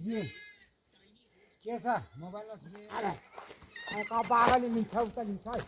जी के छ मोबाइलमा अरे बाबाले लिन्छ उता लिन्छ है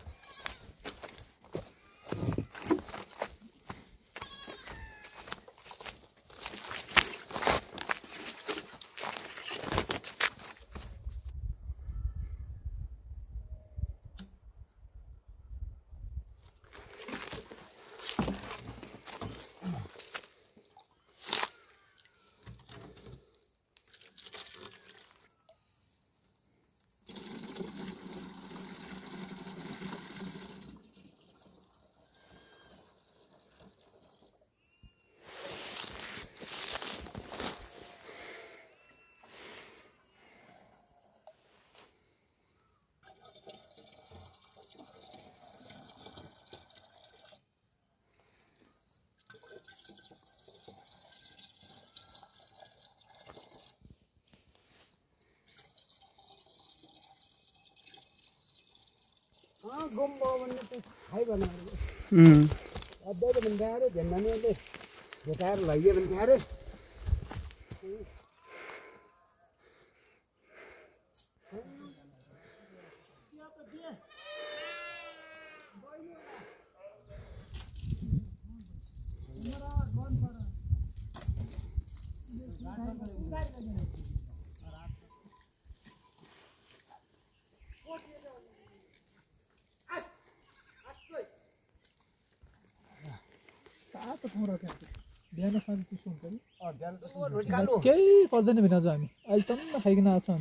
गुम्बो भन्ने त खाइ बनाएर अझै त भन्दा अरे झन्डाले भेटाएर लैयो भने अरे बिहान खानु चिसो हुन्छ नि केही पर्दैन भित्र चाहिँ हामी अहिले त खाइकन आएको छौँ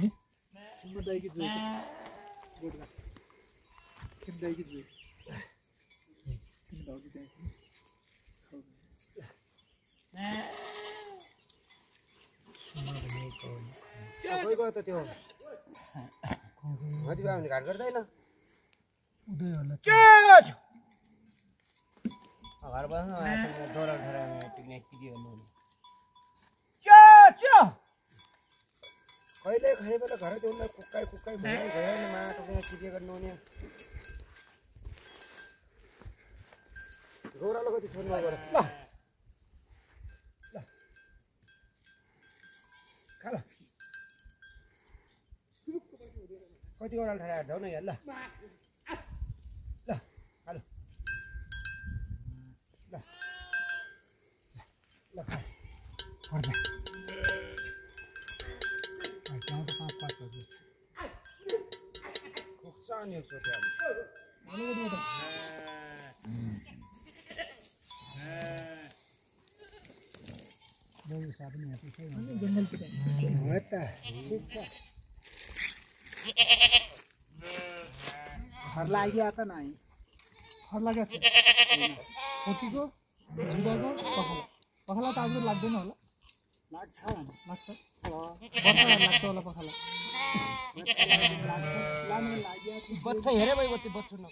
हामी घाट गर्दैन उदय होला घर बस्नु डोरा टिक्ने गर्नु कहिले खाने बेला घर त्यसलाई कुक्काइ भयो नि माटो त्यहाँ टिके गर्नु हुने गौरालो कति छोड्नु गएर ल खा ल कति गौरालो ठाडा जाऊ न यहाँ ल ल खा ल ल ल खा पर्छ त्यहाँ त 5 बजे खुक्छ नि छोटे जंगल घर लाग्यो त नाही घर लाग्यो खोकीको झुबाको पखाला त आजु लाग्दैन होला लाग्छ लाग्छ होला पखाला लाने लाग्यो बच्चा हेरे भइ बत्ती बच्चो न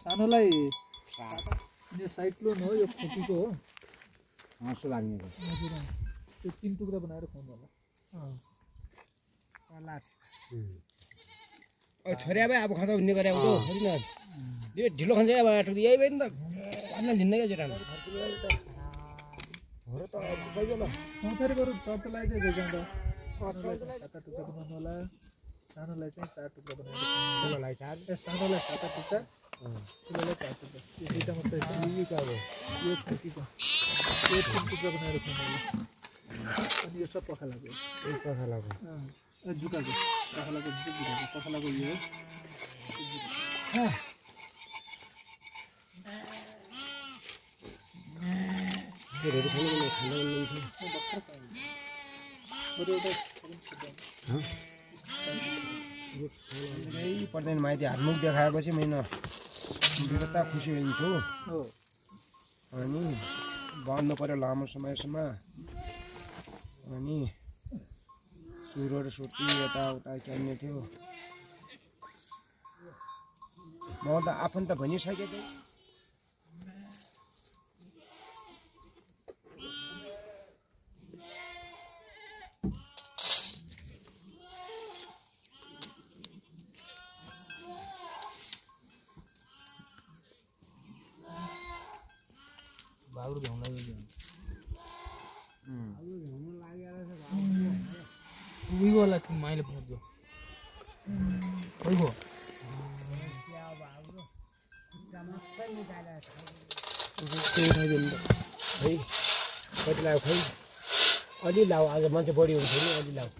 सानोलाई यो साइक्लोन हो यो खोकीको हो हाँसो लाग्ने हजुर त्यो 3 टुक्रा बनाएर खुवाउनु होला छोरी अब अब खाँदा हुने गरे आउँदो छोरी न यो ढिलो खान्छ अब आटो यही भयो नि त भन्न लिन्न क्या जेटा हो र त गयो ल चौथरी गरौ टर्च लगाइदे जाँदा सात टुक्रा बनाउनु होला सानोलाई चाहिँ 4 टुक्रा बनाएर ठुलोलाई 4 सानोलाई 7 टुक्रा ठुलोलाई 4 टुक्रा यो दुईटा मात्रै छ यो खोकीको यो 3 टुक्रा बनाएर खुवाउनु होला अनि यो सब पखालाको जुकाको पखालाको यो पर्दैन माइती हातमुख देखाएपछि मैले बेगत्ता खुसी हुन्छु अनि बन्नु पर्यो लामो समयसम्म अनि सुरहरू सुटी यताउता क्यान्ने थियो म त आफन्त भनिसकेको बाबुर भ्याउन लाग्यो उयोला तिमी माइले पुग्यो खोइगो खै कति लाग्यो खै अलि लाऊ आज मान्छे बढी हुन्छ नि अलि लाऊ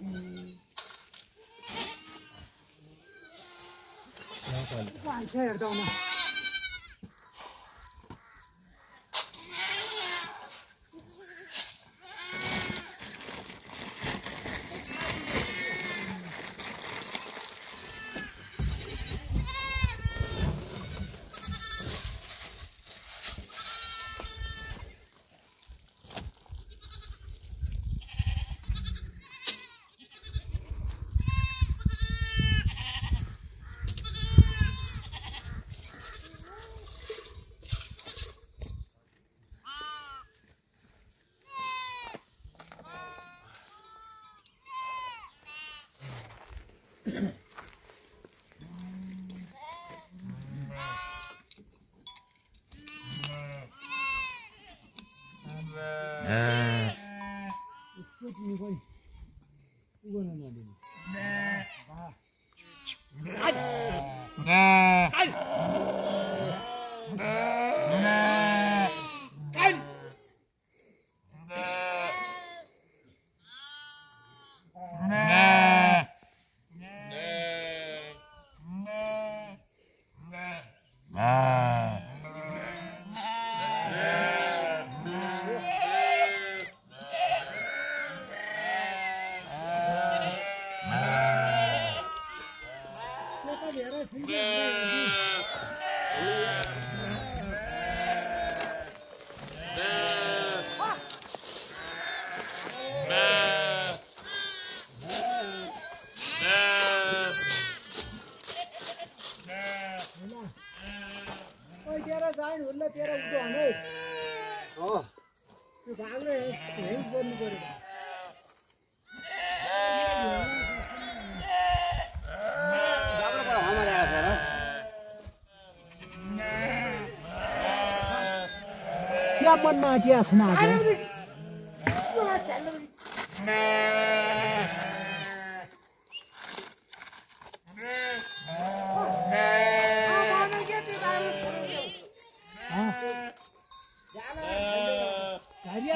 क्या मन माटिया छ ना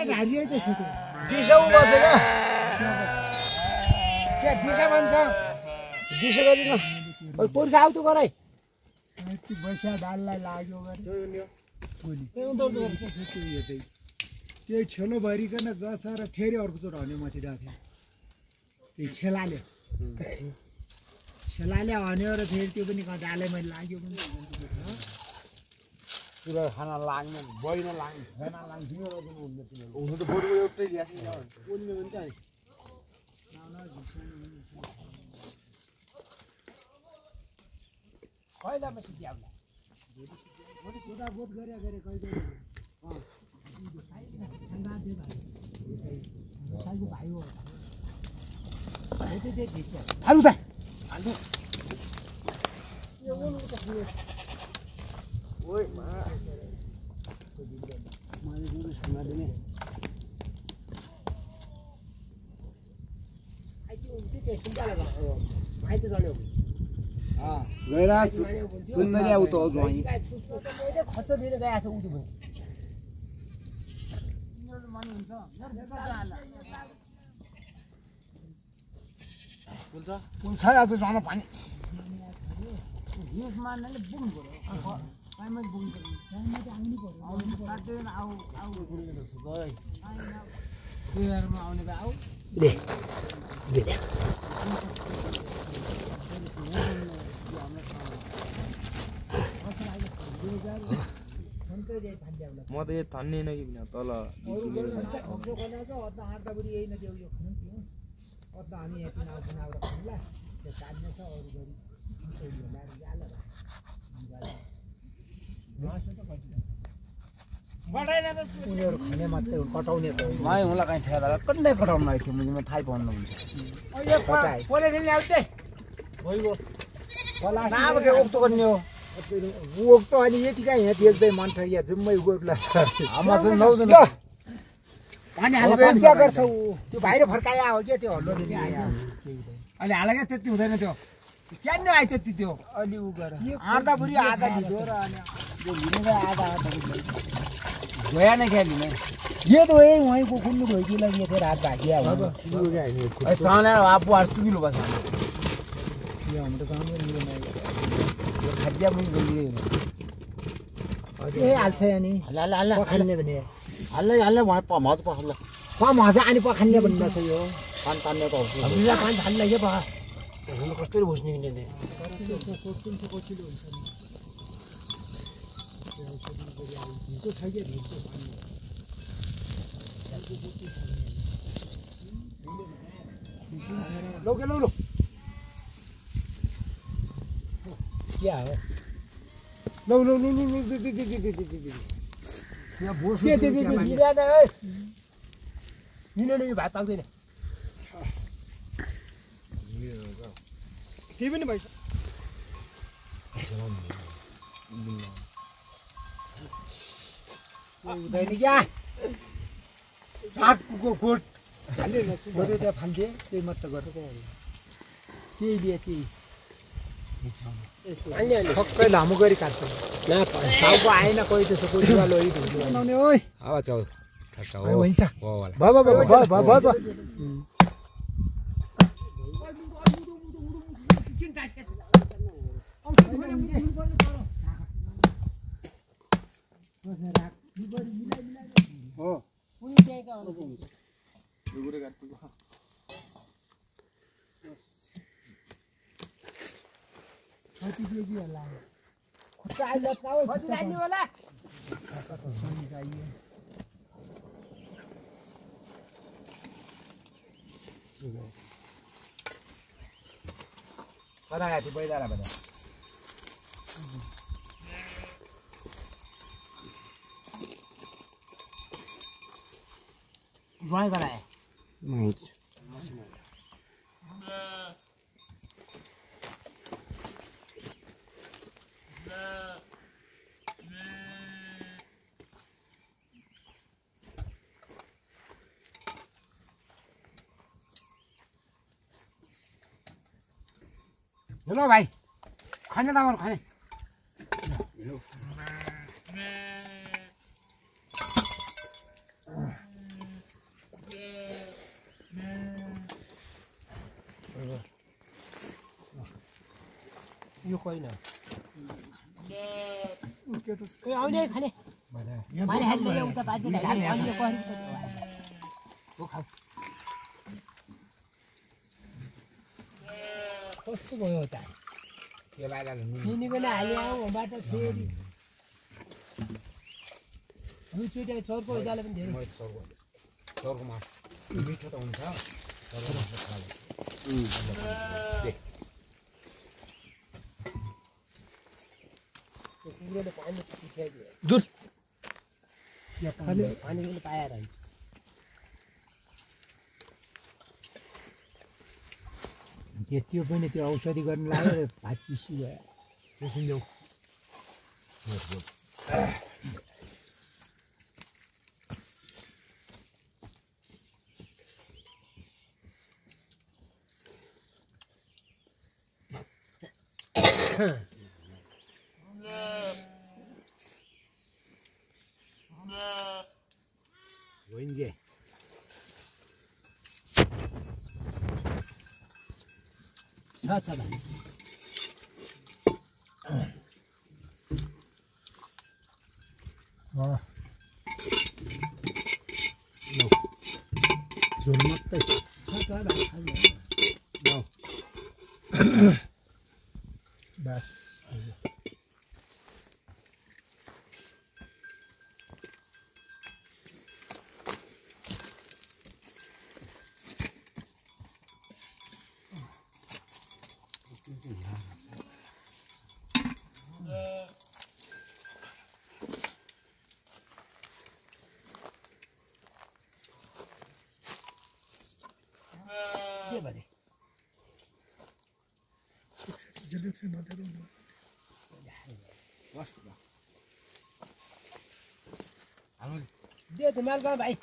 घारिया त्यसो त दिशा बसेको के दिशा भन्छ दिशा गरिन ओइ पुर्खा आउ त गराइ यति बस्या डाललाई लाग्यो गरे त्यही छेलो भरिकन गछ र फेरि अर्को चोट हन्यो माथि राख्यो त्यही छेलाले हन्यो र फेरि त्यो पनि डालै मैले लाग्यो पनि पुरा खाना लाग्ने बढिन लाग्ने खाना लाग्थ्यो र हुनु त बरु एउटै ल्यास नि बोल्ने भन्छ कहिला पछि दियाउला मैले सोधा बोध गरे कहिले साइको भाइ हो हालु त हालु ओइ मा मैले दुई सुना दिने आइति उम्ति के सुन्दा लगा भाइ त जल्यो गइरा सुन्न ल्याउ त जोइ मैले खर्च दिएर गएछ उति भयो तिनीहरु मन हुन्छ पुल्छ आज जान पानी यसमा नले बुम गर्यो म त यो थान्ने कि बिना तल उनीहरू खाने मात्रै हो कटाउने त होइन माइ होला कहीँ ठेला कन्नै कटाउनु आएको थियो मैले थाहै पाउनु हुन्छ नाम के उक्तो गर्ने हो उक्तो अनि यतिका यहाँ देख्दै मन ठगिया जुम्मै गोरुला हाम्रो चाहिँ 9 जना पानी हालेर क्या गर्छ ऊ त्यो बाहिर फर्काया हो क्या त्यो हल्लो दिने आयो अहिले हालेको त्यति हुँदैन त्यो क्यान्ने आयो त्यति त्यो अलि उ गर आधा बुढी आधा लिँदो र अनि त्यो लिने आधा गया नै क्या लिने ये तो यही वहीं को खुल्लू गई थी लगी फिर हाथ भागिया हो चाना आफू आर चुकिलो बस ये हम तो सामने लिए नहीं खज्जा पनि गइदिए ए हाल्छ अनि हल्ला पखाल्ने भने हल्ला वहाँ पमात पखल्ला मजा अनि पखाल्ने भन्दा छ यो पान तान्ने को हामीलाई पानी हाल्न के पखा हामी कसरी बुझ्ने नि लो के लो क्या हो लो लो लो लो दे यहाँ बोस दे मिनेले भात पाउँदैन के पनि भाइ हुँदैन क्या आगको गोठ हाल्यो गऱ्यो त्यहाँ फाल्दिए त्यही मात्र गरेको त्यही लिए त्यही सबै लामो गरी काट्छ टाउको आएन कोही त्यसो कोही दिवालो बनाउने ओइ आवाज आउ हुन्छ हो कता गएको थियो बैदारा भन्दा ज्वाइँ गराए हेलो भाइ खाने त खाने यो कोही न आउने खाने कस्तो भयो त निनीको हाल्यो बाटो फेरि चुट्याइ चौरको उजाले पनि धेरै चौरको मास मिठो त हुन्छ कुकुरले पानी पिछाइदियो दूर पानी पनि पाएर हुन्छ त्यो पनि त्यो औषधि गर्न लाग्यो भात चिसियो त्यसरी ल्याऊ होइन छ भाइ झोल मात्रै बस के भने एकछिन नदेऊ न दे धमाल गा भाइ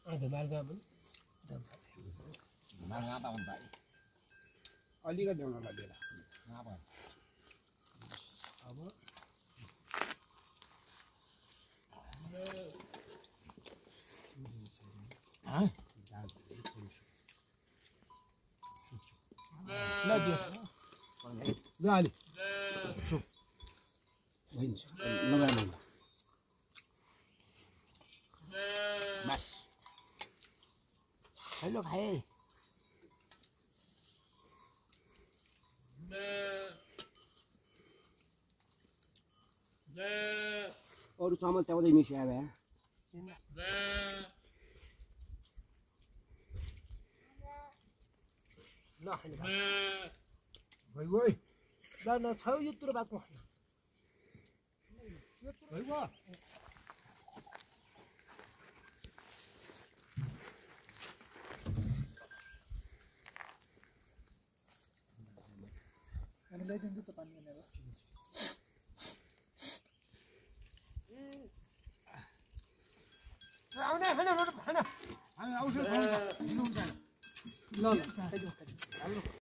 धमाल गा पनि अलिकति ल्याउन लागेर गाली लगाएन बस हेलो खाए अरू चामल त्याउँदै मिसायो भए नखाने भइगयो ल न छ यो तुरो बाको अनि ल्याइदिन्छु त पानी भनेर आउने हैन हैन हामी आउँछौँ ल ल